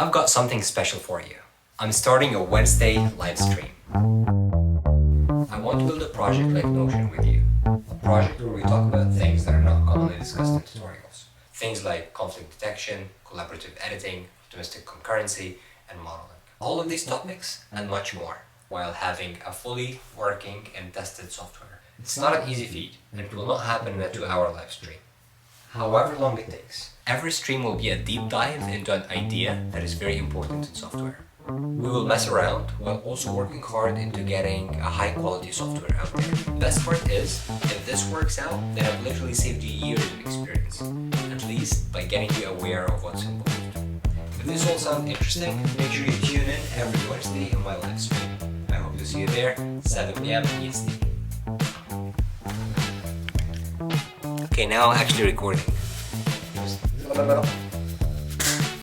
I've got something special for you. I'm starting a Wednesday live stream. I want to build a project like Notion with you. A project where we talk about things that are not commonly discussed in tutorials. Things like conflict detection, collaborative editing, optimistic concurrency, and modeling. All of these topics and much more, while having a fully working and tested software. It's not an easy feat, and it will not happen in a 2-hour live stream. However long it takes. Every stream will be a deep dive into an idea that is very important in software. We will mess around while also working hard into getting a high quality software out there. The best part is, if this works out, then I've literally saved you years of experience, at least by getting you aware of what's involved. If this all sounds interesting, make sure you tune in every Wednesday in my live stream. I hope to see you there, 7 p.m. EST. Okay, now I'm actually recording.